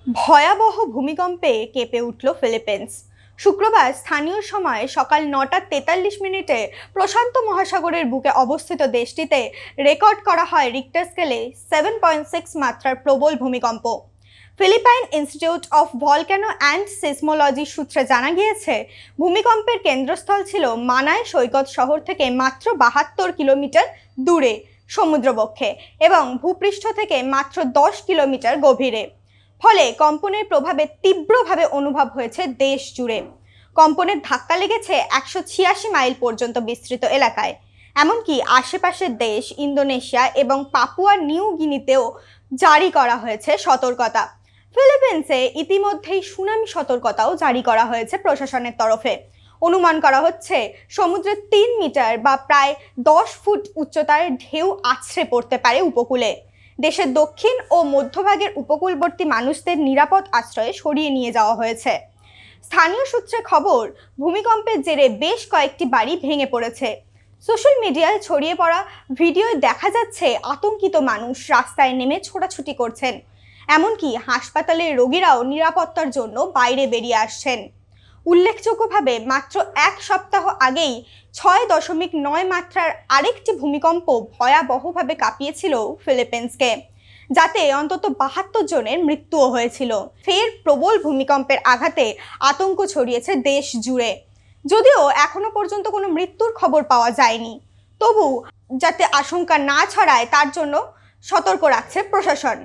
ভয়াবহ ভূমিকম্পে কেঁপে উঠল ফিলিপিন্স। শুক্রবার স্থানীয় সময় সকাল ৯টা ৪৩ প্রশান্ত মহাসাগরের বুকে অবস্থিত দেশটিতে রেকর্ড করা হয় রিক্টার স্কেলে 7.6 মাত্রার প্রবল ভূমিকম্প। Philippine Institute of Volcano and Seismology সূত্রে জানা গিয়েছে, ভূমিকম্পের কেন্দ্রস্থল ছিল মানাই সৈকত শহর থেকে মাত্র ৭২ কিলোমিটার দূরে সমুদ্রবক্ষে এবং ভূপৃষ্ঠ থেকে মাত্র ১০ কিলোমিটার গভীরে। ফলে কম্পনের প্রভাবে তীব্রভাবে অনুভব হয়েছে দেশ জুড়ে। কম্পনের ধাক্কা লেগেছে ১৮৬ মাইল পর্যন্ত বিস্তৃত এলাকায়। এমনকি আশেপাশের দেশ ইন্দোনেশিয়া এবং পাপুয়া নিউ গিনিতেও জারি করা হয়েছে সতর্কতা। ফিলিপিন্সে ইতিমধ্যেই সুনামি সতর্কতাও জারি করা হয়েছে প্রশাসনের তরফে। অনুমান করা হচ্ছে সমুদ্রের ৩ মিটার বা প্রায় ১০ ফুট উচ্চতার ঢেউ আছড়ে পড়তে পারে উপকূলে। দেশের দক্ষিণ ও মধ্যভাগের উপকূলবর্তী মানুষদের নিরাপদ আশ্রয়ে সরিয়ে নিয়ে যাওয়া হয়েছে। স্থানীয় সূত্রে খবর, ভূমিকম্পের জেরে বেশ কয়েকটি বাড়ি ভেঙে পড়েছে। সোশ্যাল মিডিয়ায় ছড়িয়ে পড়া ভিডিওয় দেখা যাচ্ছে আতঙ্কিত মানুষ রাস্তায় নেমে ছোটাছুটি করছেন। এমনকি হাসপাতালের রোগীরাও নিরাপত্তার জন্য বাইরে বেরিয়ে আসছেন। উল্লেখযোগ্যভাবে মাত্র এক সপ্তাহ আগেই ৬.৯ মাত্রার আরেকটি ভূমিকম্প ভয়াবহভাবে কাঁপিয়েছিল ফিলিপিন্সকে, যাতে অন্তত ৭২ জনের মৃত্যুও হয়েছিল। ফের প্রবল ভূমিকম্পের আঘাতে আতঙ্ক ছড়িয়েছে দেশ জুড়ে। যদিও এখনো পর্যন্ত কোনো মৃত্যুর খবর পাওয়া যায়নি, তবু যাতে আশঙ্কা না ছড়ায় তার জন্য সতর্ক রাখছে প্রশাসন।